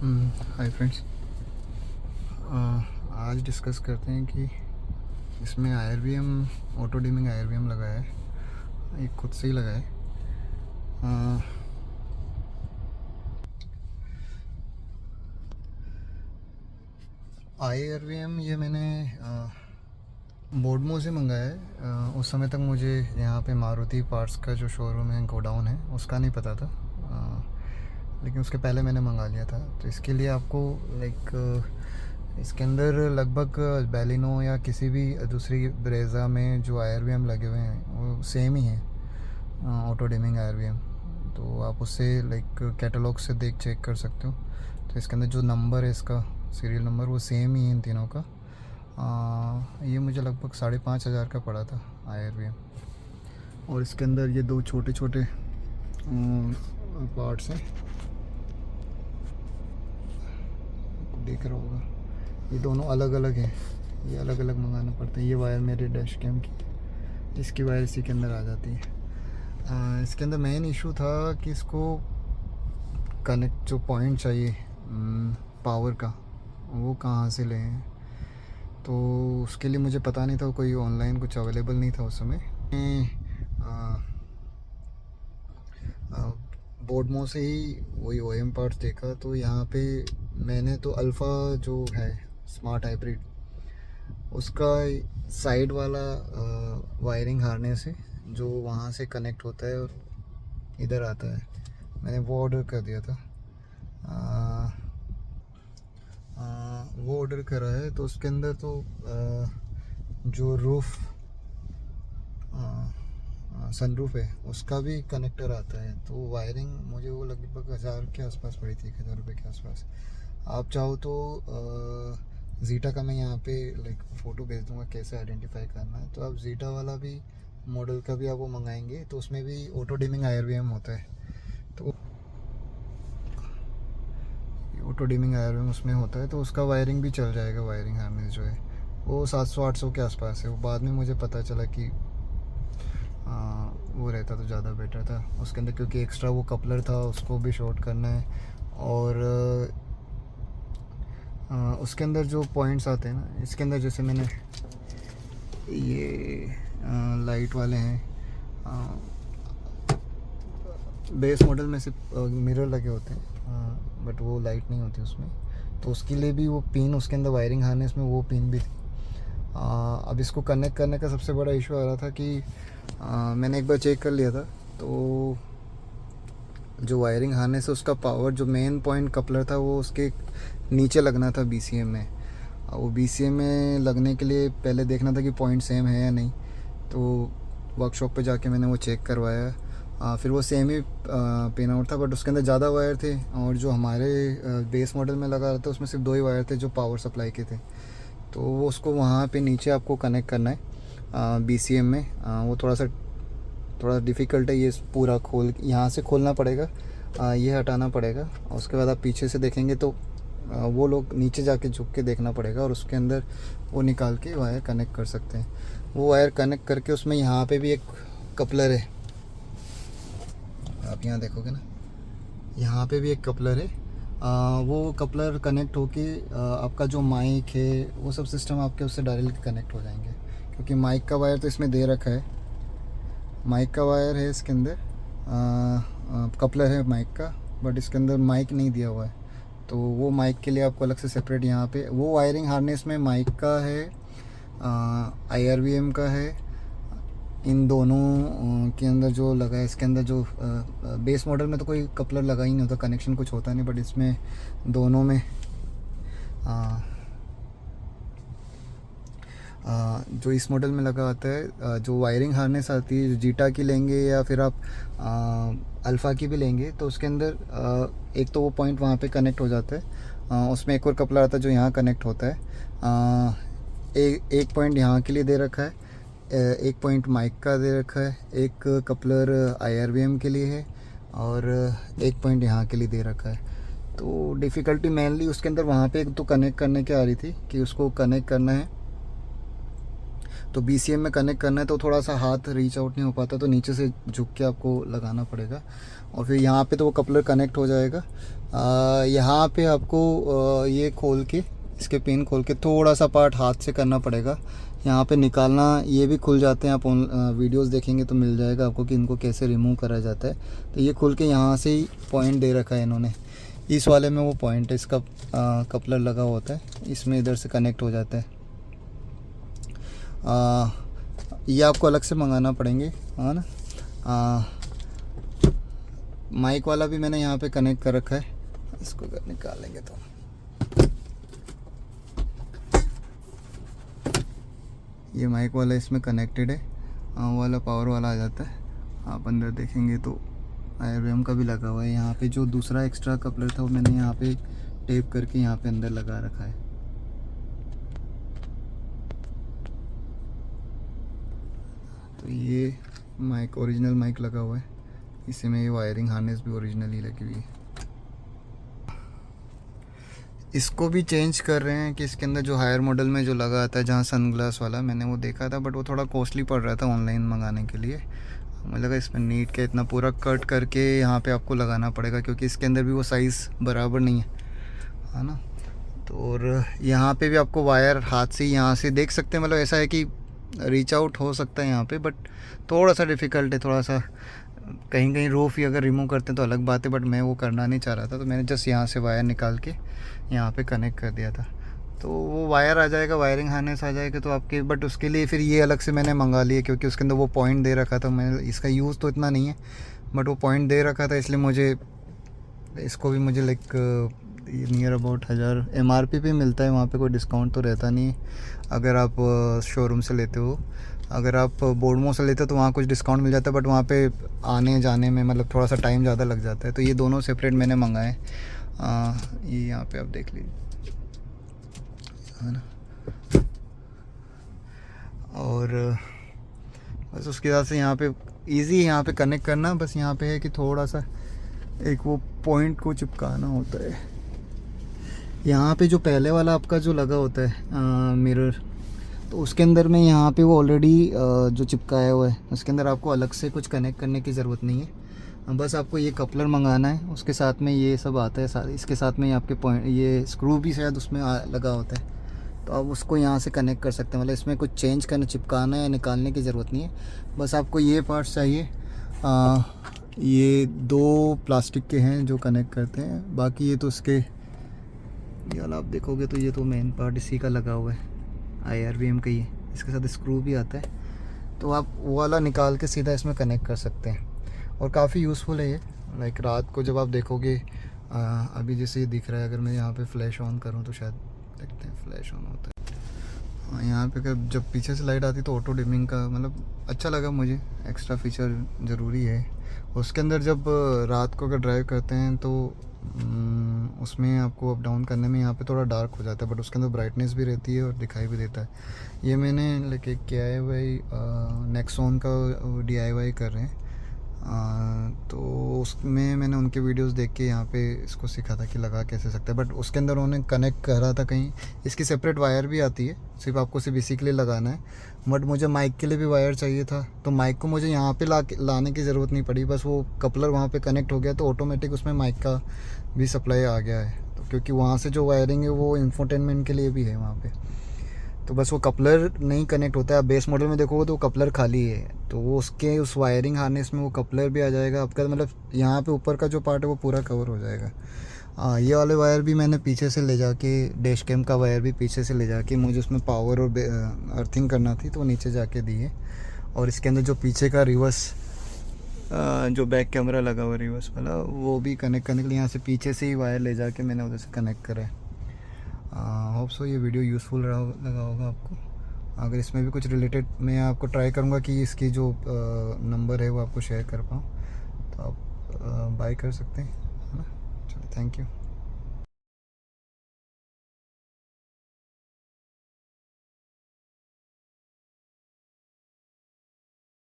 Hi friends. आज discuss करते हैं कि इसमें IRVM ऑटो डिमिंग IRVM लगा है, ये खुद से ही लगा है। IRVM ये मैंने बोडमो से मंगाया है। उस समय तक मुझे यहाँ पे मारुति पार्ट्स का जो शोरूम है, गोडाउन है, उसका नहीं पता था। लेकिन उसके पहले मैंने मंगा लिया था। तो इसके लिए आपको इसके अंदर लगभग बैलिनो या किसी भी दूसरी ब्रेज़ा में जो IRVM लगे हुए हैं वो सेम ही हैं, ऑटो डिमिंग IRVM। तो आप उससे कैटलॉग से चेक कर सकते हो। तो इसके अंदर जो नंबर है, इसका सीरियल नंबर, वो सेम ही है इन तीनों का। ये मुझे लगभग 5,500 का पड़ा था IRVM। और इसके अंदर ये दो छोटे छोटे पार्ट्स हैं, देख रहा होगा। ये दोनों अलग अलग हैं, ये अलग अलग मंगाना पड़ता है। ये वायर मेरे डैश कैम की, इसकी वायर इसी के अंदर आ जाती है। इसके अंदर मेन इशू था कि इसको कनेक्ट जो पॉइंट चाहिए पावर का, वो कहाँ से लें। तो उसके लिए मुझे पता नहीं था, कोई ऑनलाइन कुछ अवेलेबल नहीं था उस समय। बोडमो से ही वही OEM पार्ट्स देखा, तो यहाँ पे मैंने तो अल्फ़ा जो है स्मार्ट हाइब्रिड, उसका साइड वाला वायरिंग हार्नेस है जो वहाँ से कनेक्ट होता है और इधर आता है, मैंने वो ऑर्डर कर दिया था। वो ऑर्डर करा है। तो उसके अंदर तो जो रूफ़ सनरूफ है उसका भी कनेक्टर आता है। तो वायरिंग मुझे वो लगभग 1000 के आसपास पड़ी थी, 1000 रुपये के आसपास। आप चाहो तो ज़ीटा का मैं यहाँ पे फ़ोटो भेज दूँगा कैसे आइडेंटिफाई करना है। तो आप ज़ीटा वाला भी मॉडल का भी आप वो मंगाएंगे तो उसमें भी ऑटो डिमिंग IRVM होता है। तो ऑटो डिमिंग IRVM उसमें होता है, तो उसका वायरिंग भी चल जाएगा। वायरिंग हार्नेस जो है वो 700-800 के आसपास है। वो बाद में मुझे पता चला कि वो रहता तो ज़्यादा बेटर था उसके अंदर, क्योंकि एक्स्ट्रा वो कपलर था, उसको भी शॉर्ट करना है। और उसके अंदर जो पॉइंट्स आते हैं ना, इसके अंदर जैसे मैंने ये लाइट वाले हैं, बेस मॉडल में सिर्फ मिरर लगे होते हैं, बट वो लाइट नहीं होती उसमें। तो उसके लिए भी वो पिन उसके अंदर वायरिंग हार्नेस में वो पिन भी थी। अब इसको कनेक्ट करने का सबसे बड़ा इशू आ रहा था कि मैंने एक बार चेक कर लिया था, तो जो वायरिंग हार्नेस है उसका पावर, जो मेन पॉइंट कपलर था, वो उसके नीचे लगना था BCM में। वो BCM में लगने के लिए पहले देखना था कि पॉइंट सेम है या नहीं। तो वर्कशॉप पे जाके मैंने वो चेक करवाया। फिर वो सेम ही पिन आउट था, बट उसके अंदर ज़्यादा वायर थे। और जो हमारे बेस मॉडल में लगा रहा था उसमें सिर्फ 2 ही वायर थे जो पावर सप्लाई के थे। तो वो उसको वहाँ पे नीचे आपको कनेक्ट करना है BCM में। वो थोड़ा डिफ़िकल्ट है। ये पूरा यहाँ से खोलना पड़ेगा, ये हटाना पड़ेगा। और उसके बाद आप पीछे से देखेंगे तो वो लोग नीचे जाके झुक के देखना पड़ेगा, और उसके अंदर वो निकाल के वायर कनेक्ट कर सकते हैं। वो वायर कनेक्ट करके उसमें यहाँ पे भी एक कपलर है, आप यहाँ देखोगे ना, यहाँ पे भी एक कपलर है। वो कपलर कनेक्ट होके आपका जो माइक है वो सब सिस्टम आपके उससे डायरेक्ट कनेक्ट हो जाएंगे, क्योंकि माइक का वायर तो इसमें दे रखा है। माइक का वायर है इसके अंदर, कपलर है माइक का, बट इसके अंदर माइक नहीं दिया हुआ है। तो वो माइक के लिए आपको अलग से सेपरेट यहाँ पे वो वायरिंग हार्नेस में माइक का है, IRVM का है। इन दोनों के अंदर जो लगा है, इसके अंदर जो बेस मॉडल में तो कोई कपलर लगा ही नहीं होता, कनेक्शन कुछ होता नहीं, बट इसमें दोनों में जो इस मॉडल में लगा आता है, जो वायरिंग हार्नेस आती है, जो जीटा की लेंगे या फिर आप अल्फ़ा की भी लेंगे, तो उसके अंदर एक तो वो पॉइंट वहाँ पे कनेक्ट हो जाता है। उसमें एक और कपलर आता है जो यहाँ कनेक्ट होता है। एक पॉइंट यहाँ के लिए दे रखा है, एक पॉइंट माइक का दे रखा है, एक कपलर IRVM के लिए है, और एक पॉइंट यहाँ के लिए दे रखा है। तो डिफ़िकल्टी मेनली उसके अंदर वहाँ पे एक तो कनेक्ट करने की आ रही थी कि उसको कनेक्ट करना है, तो BCM में कनेक्ट करना है तो थोड़ा सा हाथ रीच आउट नहीं हो पाता, तो नीचे से झुक के आपको लगाना पड़ेगा। और फिर यहाँ पे तो वो कपलर कनेक्ट हो जाएगा। यहाँ पे आपको ये खोल के, इसके पिन खोल के थोड़ा सा पार्ट हाथ से करना पड़ेगा। यहाँ पे निकालना, ये भी खुल जाते हैं, आप वीडियोस देखेंगे तो मिल जाएगा आपको कि इनको कैसे रिमूव करा जाता है। तो ये खुल के यहाँ से ही पॉइंट दे रखा है इन्होंने, इस वाले में वो पॉइंट है, इसका कपलर लगा होता है, इसमें इधर से कनेक्ट हो जाता है। ये आपको अलग से मंगाना पड़ेंगे, है ना। माइक वाला भी मैंने यहाँ पे कनेक्ट कर रखा है, इसको अगर निकालेंगे तो ये माइक वाला इसमें कनेक्टेड है, वाला पावर वाला आ जाता है। आप अंदर देखेंगे तो आयरवेम का भी लगा हुआ है। यहाँ पे जो दूसरा एक्स्ट्रा कपलर था वो मैंने यहाँ पे टेप करके यहाँ पे अंदर लगा रखा है। तो ये माइक, ओरिजिनल माइक लगा हुआ है, इसी में ये वायरिंग हार्नेस भी ओरिजिनल ही लगी हुई है। इसको भी चेंज कर रहे हैं कि इसके अंदर जो हायर मॉडल में जो लगा आता है, जहाँ सनग्लास वाला मैंने वो देखा था, बट वो थोड़ा कॉस्टली पड़ रहा था ऑनलाइन मंगाने के लिए। मुझे लगा इसमें नीट के इतना पूरा कट करके यहाँ पे आपको लगाना पड़ेगा, क्योंकि इसके अंदर भी वो साइज़ बराबर नहीं है ना। तो और यहाँ पे भी आपको वायर हाथ से यहाँ से देख सकते हैं, मतलब ऐसा है कि रीच आउट हो सकता है यहाँ पे, बट थोड़ा सा डिफ़िकल्ट है, थोड़ा सा कहीं कहीं रूफ ही अगर रिमूव करते हैं तो अलग बात है, बट मैं वो करना नहीं चाह रहा था। तो मैंने जस्ट यहाँ से वायर निकाल के यहाँ पे कनेक्ट कर दिया था। तो वो वायर आ जाएगा, वायरिंग हार्नेस आ जाएगा तो आपके, बट उसके लिए फिर ये अलग से मैंने मंगा लिया, क्योंकि उसके अंदर वो पॉइंट दे रखा था। मैंने इसका यूज़ तो इतना नहीं है, बट वो पॉइंट दे रखा था, इसलिए मुझे इसको भी मुझे लाइक नियर अबाउट 1000 MRP पे मिलता है। वहाँ पे कोई डिस्काउंट तो रहता नहीं है अगर आप शोरूम से लेते हो। अगर आप बोडमो से लेते हो तो वहाँ कुछ डिस्काउंट मिल जाता है, बट वहाँ पे आने जाने में मतलब थोड़ा सा टाइम ज़्यादा लग जाता है। तो ये दोनों सेपरेट मैंने मंगाए। ये यहाँ पे आप देख लीजिए, है ना। और बस उसके साथ से यहाँ पे इजी है, यहाँ पे कनेक्ट करना। बस यहाँ पे है कि थोड़ा सा एक वो पॉइंट को चिपकाना होता है। यहाँ पे जो पहले वाला आपका जो लगा होता है मिरर, तो उसके अंदर में यहाँ पे वो ऑलरेडी जो चिपकाया हुआ है, उसके अंदर आपको अलग से कुछ कनेक्ट करने की ज़रूरत नहीं है। बस आपको ये कपलर मंगाना है, उसके साथ में ये सब आता है। इसके साथ में आपके पॉइंट, ये स्क्रू भी शायद उसमें लगा होता है, तो आप उसको यहाँ से कनेक्ट कर सकते हैं। मतलब इसमें कुछ चेंज करना, चिपकाना या निकालने की ज़रूरत नहीं है। बस आपको ये पार्ट्स चाहिए। ये 2 प्लास्टिक के हैं जो कनेक्ट करते हैं, बाकी ये तो उसके, ये वाला आप देखोगे तो ये तो मेन पार्ट इसी का लगा हुआ है, IRVM का ही है। इसके साथ स्क्रू भी आता है, तो आप वो वाला निकाल के सीधा इसमें कनेक्ट कर सकते हैं। और काफ़ी यूज़फुल है ये। लाइक रात को जब आप देखोगे, अभी जैसे ये दिख रहा है, अगर मैं यहाँ पे फ्लैश ऑन करूँ तो शायद देखते हैं फ्लैश ऑन होता है। यहाँ पे अगर जब पीछे से लाइट आती तो ऑटो डिमिंग का मतलब अच्छा लगा मुझे, एक्स्ट्रा फीचर ज़रूरी है। उसके अंदर जब रात को अगर ड्राइव करते हैं तो उसमें आपको अप डाउन करने में यहाँ पे थोड़ा डार्क हो जाता है, बट उसके अंदर ब्राइटनेस भी रहती है और दिखाई भी देता है। ये मैंने लेके किया है भाई, नेक्सॉन का DIY कर रहे हैं। तो उसमें मैंने उनके वीडियोस देख के यहाँ पे इसको सीखा था कि लगा कैसे सकता है, बट उसके अंदर उन्होंने कनेक्ट करा था कहीं। इसकी सेपरेट वायर भी आती है, सिर्फ आपको सिर्फ इसी के लिए लगाना है। बट मुझे माइक के लिए भी वायर चाहिए था, तो माइक को मुझे यहाँ पे लाने की ज़रूरत नहीं पड़ी। बस वो कपलर वहाँ पे कनेक्ट हो गया तो ऑटोमेटिक उसमें माइक का भी सप्लाई आ गया है। तो क्योंकि वहाँ से जो वायरिंग है वो इंफोटेनमेंट के लिए भी है वहाँ पे, तो बस वो कपलर नहीं कनेक्ट होता है। आप बेस मॉडल में देखोगे तो वो कपलर खाली है, तो वो उसके उस वायरिंग हार्नेस में वो कपलर भी आ जाएगा आपका। मतलब यहाँ पे ऊपर का जो पार्ट है वो पूरा कवर हो जाएगा। ये वाले वायर भी मैंने पीछे से ले जाके, डैश कैम का वायर भी पीछे से ले जाके, मुझे उसमें पावर और अर्थिंग करना थी तो वो नीचे जाके दिए। और इसके अंदर जो पीछे का रिवर्स, जो बैक कैमरा लगा हुआ रिवर्स वाला, वो भी कनेक्ट करने के लिए यहाँ से पीछे से ही वायर ले जाके मैंने उधर से कनेक्ट करा है। होप सो ये वीडियो यूज़फुल लगा होगा आपको। अगर इसमें भी कुछ रिलेटेड, मैं आपको ट्राई करूँगा कि इसकी जो नंबर है वो आपको शेयर कर पाऊँ, तो आप बाय कर सकते हैं, है ना। चलिए, थैंक यू।